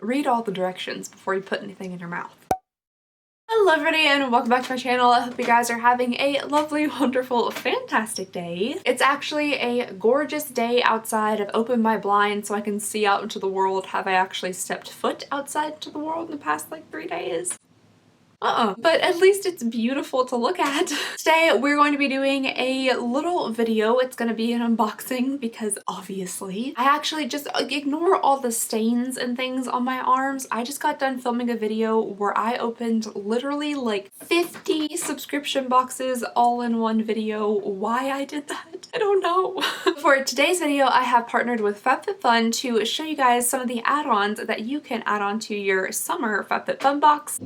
read all the directions before you put anything in your mouth. Hello everybody and welcome back to my channel. I hope you guys are having a lovely, wonderful, fantastic day. It's actually a gorgeous day outside. I've opened my blinds so I can see out into the world. Have I actually stepped foot outside into the world in the past like 3 days? But at least it's beautiful to look at. Today we're going to be doing a little video. It's going to be an unboxing because obviously I actually just ignore all the stains and things on my arms. I just got done filming a video where I opened literally like 50 subscription boxes all in one video. Why I did that, I don't know. For today's video, I have partnered with FabFitFun to show you guys some of the add-ons that you can add on to your summer FabFitFun box.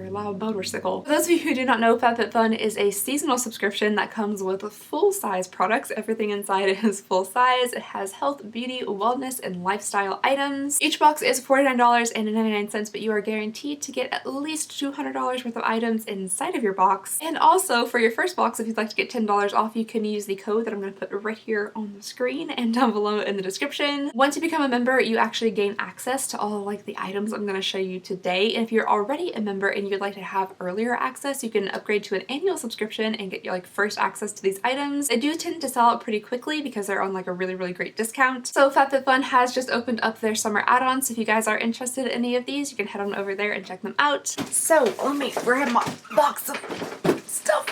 Loud motorcycle. For those of you who do not know, FabFitFun is a seasonal subscription that comes with full-size products. Everything inside is full size. It has health, beauty, wellness, and lifestyle items. Each box is $49.99, but you are guaranteed to get at least $200 worth of items inside of your box. And also for your first box, if you'd like to get $10 off, you can use the code that I'm going to put right here on the screen and down below in the description. Once you become a member, you actually gain access to all like the items I'm going to show you today. And if you're already a member and you'd like to have earlier access, you can upgrade to an annual subscription and get your like first access to these items. They do tend to sell out pretty quickly because they're on like a really great discount. So FabFitFun has just opened up their summer add-ons. So if you guys are interested in any of these, you can head on over there and check them out. So let me grab my box of stuff.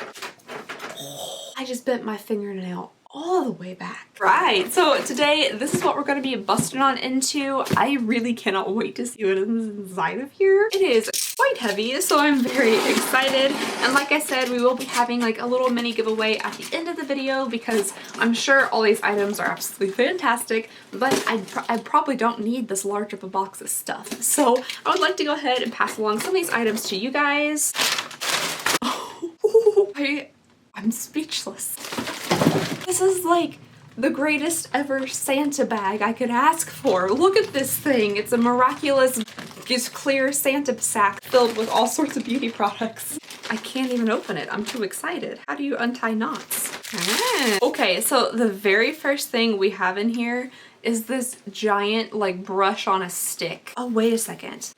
I just bent my fingernail all the way back. Right, so today this is what we're going to be busting on into. I really cannot wait to see what is inside of here. It is quite heavy, so I'm very excited. And like I said, we will be having like a little mini giveaway at the end of the video because I'm sure all these items are absolutely fantastic, but I probably don't need this large of a box of stuff. So I would like to go ahead and pass along some of these items to you guys. Oh, I'm speechless. This is like the greatest ever Santa bag I could ask for. Look at this thing. It's a miraculous, just clear Santa sack filled with all sorts of beauty products. I can't even open it. I'm too excited. How do you untie knots? Okay, so the very first thing we have in here is this giant like brush on a stick. Oh, wait a second.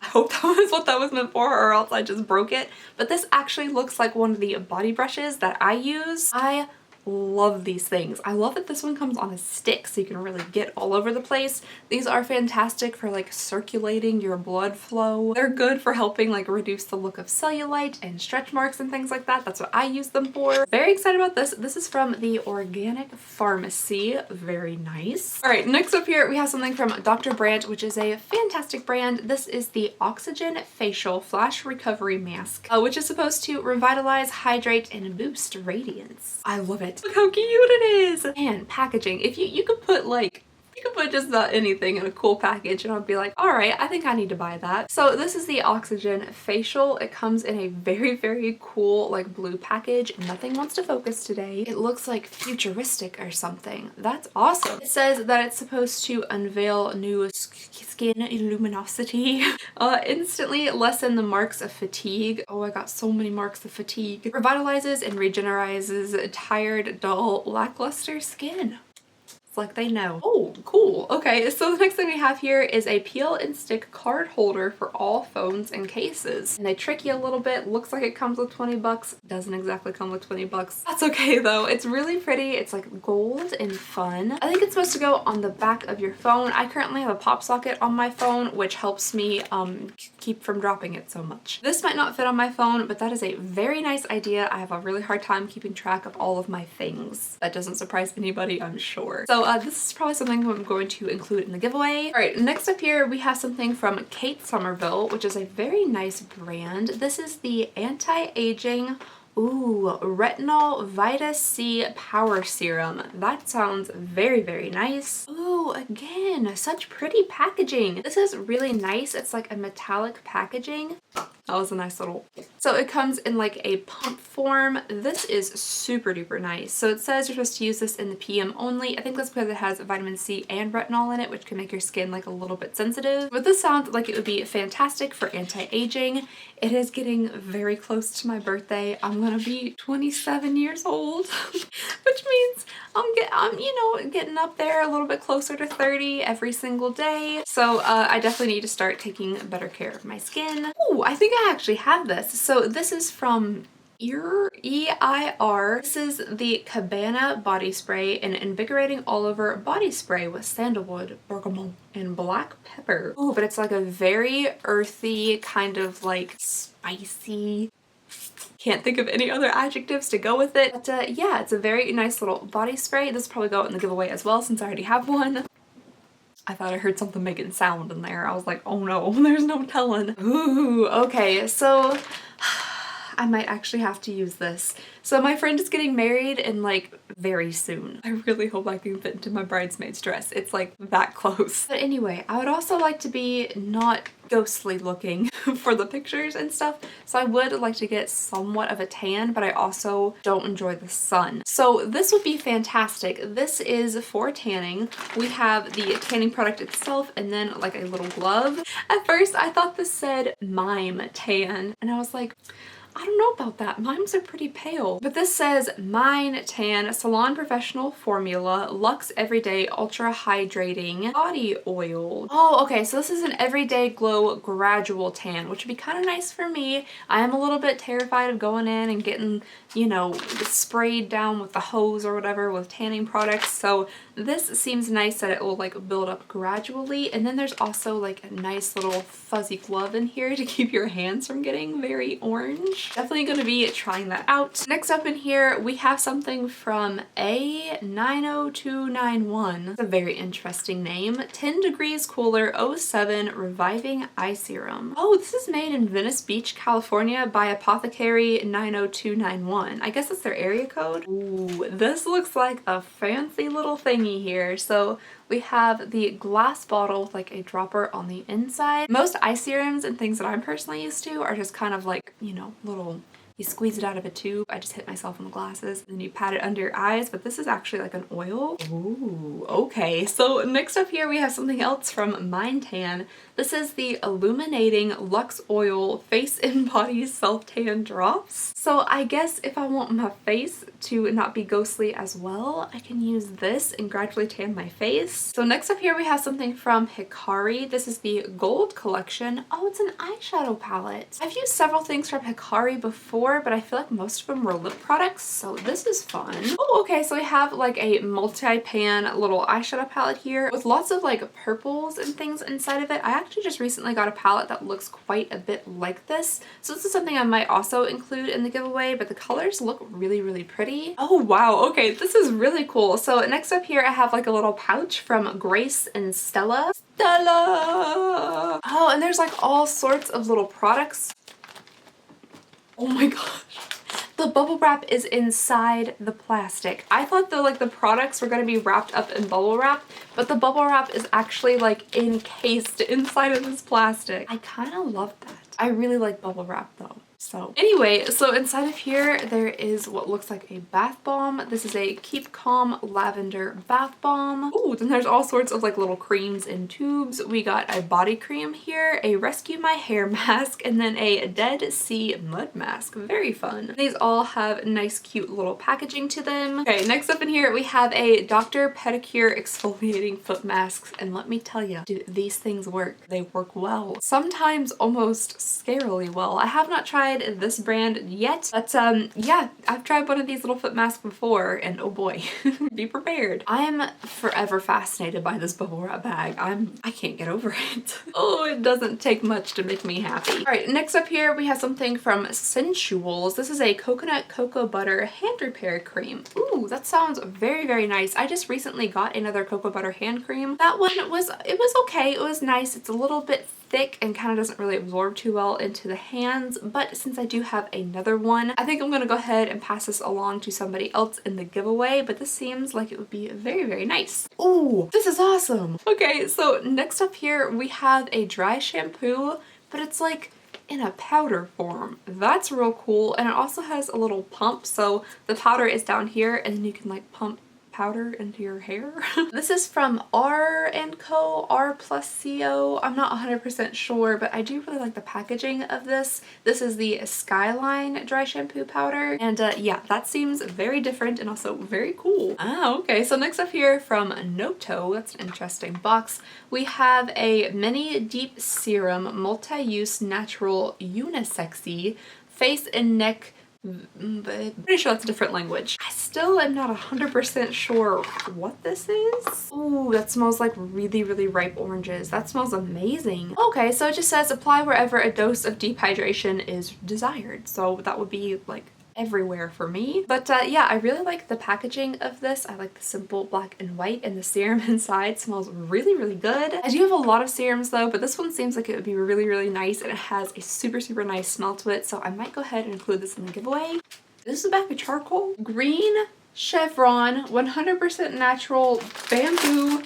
I hope that was what that was meant for, or else I just broke it. But this actually looks like one of the body brushes that I use. I love these things. I love that this one comes on a stick so you can really get all over the place. These are fantastic for like circulating your blood flow. They're good for helping like reduce the look of cellulite and stretch marks and things like that. That's what I use them for. Very excited about this. This is from the Organic Pharmacy. Very nice. All right, next up here we have something from Dr. Brandt, which is a fantastic brand. This is the Oxygen Facial Flash Recovery Mask, which is supposed to revitalize, hydrate, and boost radiance. I love it. Look how cute it is! And packaging. If you could put like, you could put just about anything in a cool package and I'd be like, alright, I think I need to buy that. So this is the Oxygen Facial. It comes in a very cool like blue package. Nothing wants to focus today. It looks like futuristic or something. That's awesome. It says that it's supposed to unveil new skin luminosity, instantly lessen the marks of fatigue. Oh, I got so many marks of fatigue. Revitalizes and regenerizes tired, dull, lackluster skin. It's like they know. Oh, cool. Okay, so the next thing we have here is a peel and stick card holder for all phones and cases. And they trick you a little bit. Looks like it comes with 20 bucks. Doesn't exactly come with 20 bucks. That's okay though. It's really pretty. It's like gold and fun. I think it's supposed to go on the back of your phone. I currently have a pop socket on my phone, which helps me keep from dropping it so much. This might not fit on my phone, but that is a very nice idea. I have a really hard time keeping track of all of my things. That doesn't surprise anybody, I'm sure. So this is probably something I'm going to include in the giveaway. All right, next up here we have something from Kate Somerville, which is a very nice brand. This is the anti-aging Retinol Vitus C Power Serum. That sounds very nice. Oh, again, such pretty packaging. This is really nice. It's like a metallic packaging. That was a nice little... So it comes in like a pump form. This is super duper nice. So it says you're supposed to use this in the PM only. I think that's because it has vitamin C and retinol in it, which can make your skin like a little bit sensitive. But this sounds like it would be fantastic for anti-aging. It is getting very close to my birthday. I'm gonna be 27 years old, which means I'm you know, getting up there a little bit closer to 30 every single day. So I definitely need to start taking better care of my skin. Oh, I think I actually have this. So this is from EIR. This is the Cabana body spray, an invigorating all over body spray with sandalwood, bergamot, and black pepper. Oh, but it's like a very earthy, kind of like spicy, can't think of any other adjectives to go with it. But yeah, it's a very nice little body spray. This will probably go out in the giveaway as well since I already have one. I thought I heard something making sound in there. I was like, oh no, there's no telling. Ooh, okay, so I might actually have to use this. So my friend is getting married in like very soon. I really hope I can fit into my bridesmaid's dress. It's like that close. But anyway, I would also like to be not ghostly looking for the pictures and stuff. So I would like to get somewhat of a tan, but I also don't enjoy the sun. So this would be fantastic. This is for tanning. We have the tanning product itself and then like a little glove. At first I thought this said Mime Tan and I was like, I don't know about that. Mimes are pretty pale. But this says Mine Tan Salon Professional Formula Luxe Everyday Ultra Hydrating Body Oil. Oh, okay. So this is an everyday glow gradual tan, which would be kind of nice for me. I am a little bit terrified of going in and getting, you know, sprayed down with the hose or whatever with tanning products. So this seems nice that it will like build up gradually. And then there's also like a nice little fuzzy glove in here to keep your hands from getting very orange. Definitely going to be trying that out. Next up in here, we have something from A90291. That's a very interesting name. 10 Degrees Cooler 07 Reviving Eye Serum. Oh, this is made in Venice Beach, California by Apothecary 90291. I guess that's their area code. Ooh, this looks like a fancy little thingy here. So we have the glass bottle with like a dropper on the inside. Most eye serums and things that I'm personally used to are just kind of like, you know, little, you squeeze it out of a tube. I just hit myself in the glasses and you pat it under your eyes, but this is actually like an oil. Ooh, okay. So next up here we have something else from Mine Tan. This is the Illuminating Luxe Oil Face and Body Self-Tan Drops. So I guess if I want my face to not be ghostly as well, I can use this and gradually tan my face. So next up here we have something from Hikari. This is the Gold Collection. Oh, it's an eyeshadow palette. I've used several things from Hikari before, but I feel like most of them were lip products, so this is fun. Oh, okay, so we have like a multi-pan little eyeshadow palette here with lots of like purples and things inside of it. I actually just recently got a palette that looks quite a bit like this, so this is something I might also include in the giveaway, but the colors look really, really pretty. Oh wow, okay, this is really cool. So next up here I have like a little pouch from Grace and Stella. Oh, and there's like all sorts of little products. Oh my gosh. The bubble wrap is inside the plastic. I thought the products were going to be wrapped up in bubble wrap, but the bubble wrap is actually like encased inside of this plastic. I kind of love that. I really like bubble wrap though. So anyway, so inside of here there is what looks like a bath bomb. This is a Keep Calm Lavender Bath Bomb. Ooh, then there's all sorts of like little creams in tubes. We got a body cream here, a Rescue My Hair mask, and then a Dead Sea Mud mask. Very fun. These all have nice cute little packaging to them. Okay, next up in here we have a Dr. Pedicure exfoliating foot masks, and let me tell you, dude, these things work. They work well. Sometimes almost scarily well. I have not tried this brand yet, but yeah, I've tried one of these little foot masks before and oh boy, be prepared. I am forever fascinated by this bubble wrap bag. I can't get over it. Oh, it doesn't take much to make me happy. All right, next up here we have something from Sensuals. This is a coconut cocoa butter hand repair cream. Ooh, that sounds very, very nice. I just recently got another cocoa butter hand cream. That one it was okay. It was nice. It's a little bit thick and kind of doesn't really absorb too well into the hands, but since I do have another one, I think I'm gonna go ahead and pass this along to somebody else in the giveaway, but this seems like it would be very, very nice. Ooh, this is awesome. Okay, so next up here we have a dry shampoo, but it's like in a powder form. That's real cool. And it also has a little pump, so the powder is down here and then you can like pump powder into your hair. This is from R & Co, R plus CO. I'm not 100% sure, but I do really like the packaging of this. This is the Skyline dry shampoo powder, and yeah, that seems very different and also very cool. Ah, okay, so next up here from Noto, that's an interesting box, we have a mini deep serum multi-use natural unisexy face and neck, but pretty sure that's a different language. I still am not 100% sure what this is. Ooh, that smells like really, really ripe oranges. That smells amazing. Okay, so it just says apply wherever a dose of deep hydration is desired. So that would be like everywhere for me. But yeah, I really like the packaging of this. I like the simple black and white, and the serum inside smells really, really good. I do have a lot of serums though, but this one seems like it would be really, really nice, and it has a super, super nice smell to it, so I might go ahead and include this in the giveaway. This is a bag of charcoal. Green chevron, 100% natural bamboo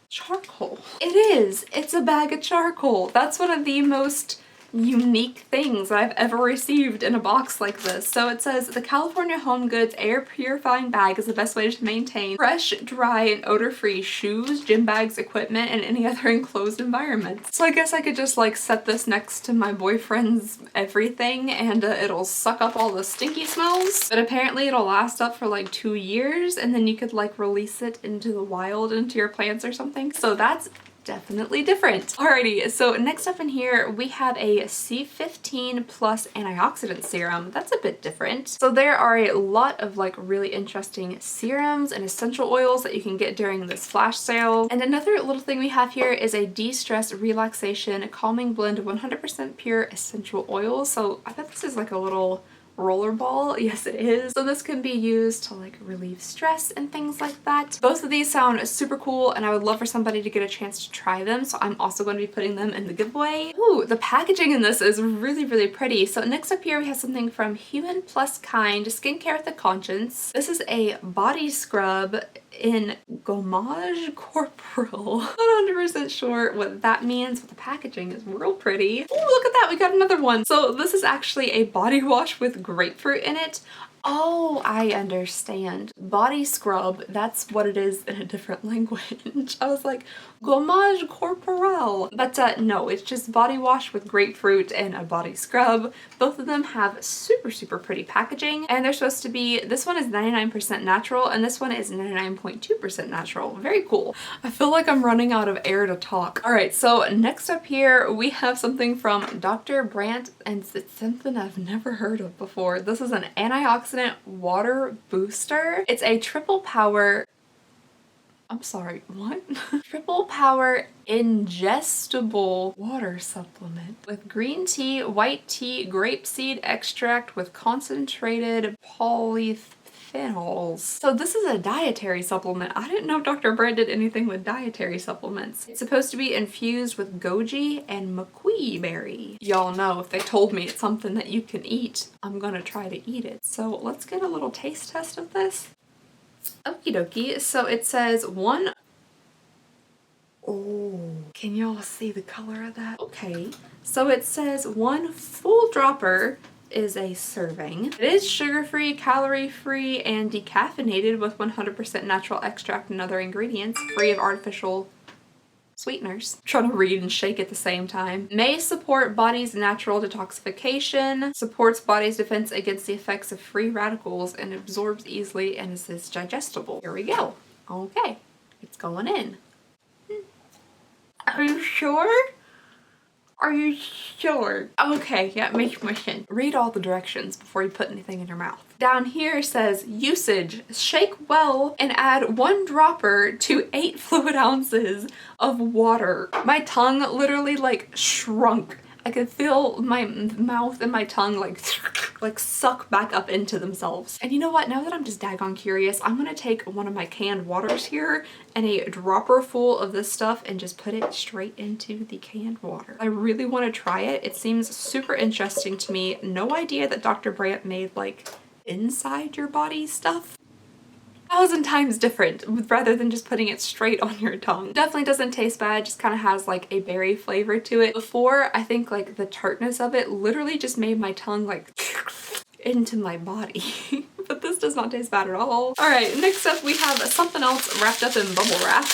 charcoal. It is! It's a bag of charcoal. That's one of the most unique things I've ever received in a box like this. So it says the California Home Goods air purifying bag is the best way to maintain fresh, dry, and odor-free shoes, gym bags, equipment, and any other enclosed environment. So I guess I could just like set this next to my boyfriend's everything and it'll suck up all the stinky smells. But apparently it'll last up for like 2 years, and then you could like release it into the wild, into your plants or something. So that's definitely different. Alrighty, so next up in here we have a C15 plus antioxidant serum. That's a bit different. So there are a lot of like really interesting serums and essential oils that you can get during this flash sale. And another little thing we have here is a de-stress relaxation calming blend of 100% pure essential oils. So I bet this is like a little rollerball. Yes, it is. So this can be used to like relieve stress and things like that. Both of these sound super cool, and I would love for somebody to get a chance to try them, so I'm also going to be putting them in the giveaway. Ooh, the packaging in this is really, really pretty. So next up here we have something from Human Plus Kind Skincare with a Conscience. This is a body scrub in gommage corporal. Not 100% sure what that means, but the packaging is real pretty. Oh, look at that, we got another one. So this is actually a body wash with grapefruit in it. Oh, I understand. Body scrub, that's what it is in a different language. I was like, gommage corporel. But no, it's just body wash with grapefruit and a body scrub. Both of them have super, super pretty packaging, and they're supposed to be, this one is 99% natural and this one is 99.2% natural. Very cool. I feel like I'm running out of air to talk. All right, so next up here we have something from Dr. Brandt, and it's something I've never heard of before. This is an antioxidant water booster. It's a triple power, I'm sorry, what? Triple power ingestible water supplement with green tea, white tea, grapeseed extract with concentrated polyphenols. So this is a dietary supplement. I didn't know Dr. Brand did anything with dietary supplements. It's supposed to be infused with goji and maquis berry. Y'all know if they told me it's something that you can eat, I'm gonna try to eat it. So let's get a little taste test of this. Okie dokie, so it says one. Oh, can y'all see the color of that? Okay, so it says 1 full dropper is a serving. It is sugar-free, calorie-free, and decaffeinated with 100% natural extract and other ingredients, free of artificial sweeteners. I'm trying to read and shake at the same time. May support body's natural detoxification, supports body's defense against the effects of free radicals, and absorbs easily and is digestible. Here we go. Okay, it's going in. Are you sure? Are you sure? Okay, yeah, make my chin. Read all the directions before you put anything in your mouth. Down here says usage, shake well and add 1 dropper to 8 fluid ounces of water. My tongue literally like shrunk. I could feel my mouth and my tongue like suck back up into themselves. And you know what? Now that I'm just daggone curious, I'm gonna take one of my canned waters here and a dropper full of this stuff and just put it straight into the canned water. I really want to try it. It seems super interesting to me. No idea that Dr. Brandt made like inside your body stuff. 1,000 times different rather than just putting it straight on your tongue. Definitely doesn't taste bad, just kind of has like a berry flavor to it. Before, I think like the tartness of it literally just made my tongue like into my body. But this does not taste bad at all. Alright, next up we have something else wrapped up in bubble wrap.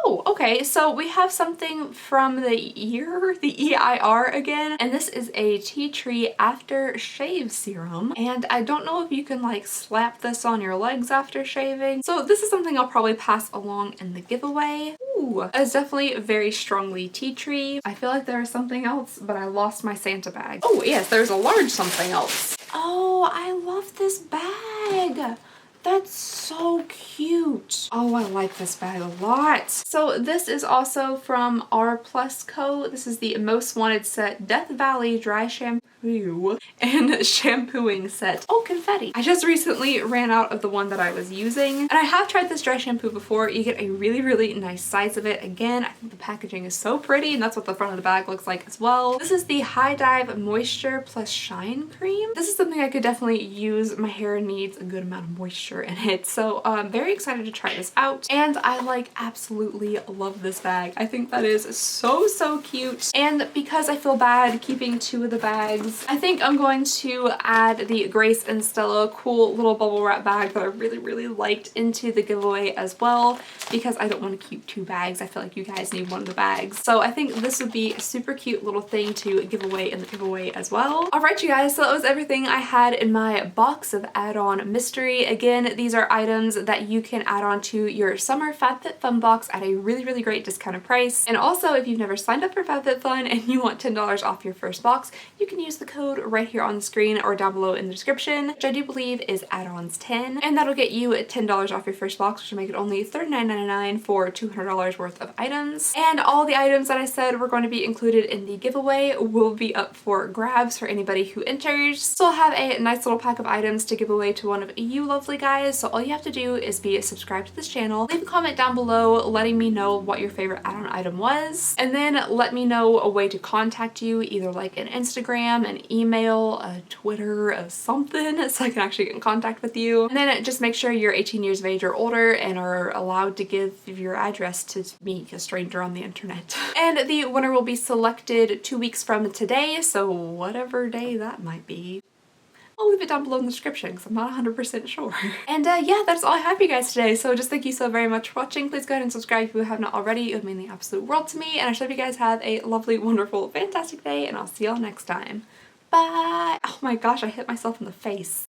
Oh, okay, so we have something from the ear, the EIR again, and this is a tea tree aftershave serum. And I don't know if you can like slap this on your legs after shaving. So this is something I'll probably pass along in the giveaway. Ooh, it's definitely very strongly tea tree. I feel like there is something else, but I lost my Santa bag. Oh yes, there's a large something else. Oh, I love this bag. That's so cute. Oh, I like this bag a lot. So this is also from R Plus Co. This is the Most Wanted Set Death Valley Dry Shampoo and Shampooing Set. Oh, confetti. I just recently ran out of the one that I was using. And I have tried this dry shampoo before. You get a really, really nice size of it. Again, I think the packaging is so pretty, and that's what the front of the bag looks like as well. This is the High Dive Moisture Plus Shine Cream. This is something I could definitely use. My hair needs a good amount of moisture in it, so I'm very excited to try this out. And I like absolutely love this bag. I think that is so cute, and because I feel bad keeping two of the bags, I think I'm going to add the Grace and Stella cool little bubble wrap bag that I really liked into the giveaway as well, because I don't want to keep two bags. I feel like you guys need one of the bags, so I think this would be a super cute little thing to give away in the giveaway as well. Alright you guys, so that was everything I had in my box of add-on mystery. Again, these are items that you can add on to your summer FabFitFun box at a really great discounted price. And also, if you've never signed up for FabFitFun and you want $10 off your first box, you can use the code right here on the screen or down below in the description, which I do believe is add-ons 10, and that'll get you $10 off your first box, which will make it only $39.99 for $200 worth of items. And all the items that I said were going to be included in the giveaway will be up for grabs for anybody who enters. So I'll have a nice little pack of items to give away to one of you lovely guys. So all you have to do is be subscribed to this channel, leave a comment down below letting me know what your favorite add-on item was, and then let me know a way to contact you, either like an Instagram, an email, a Twitter, something, so I can actually get in contact with you. And then just make sure you're 18 years of age or older and are allowed to give your address to me, a stranger on the internet. And the winner will be selected 2 weeks from today, so whatever day that might be. I'll leave it down below in the description because I'm not 100% sure. And yeah, that's all I have for you guys today. So just thank you so very much for watching. Please go ahead and subscribe if you have not already. It would mean the absolute world to me. And I hope you guys have a lovely, wonderful, fantastic day. And I'll see y'all next time. Bye! Oh my gosh, I hit myself in the face.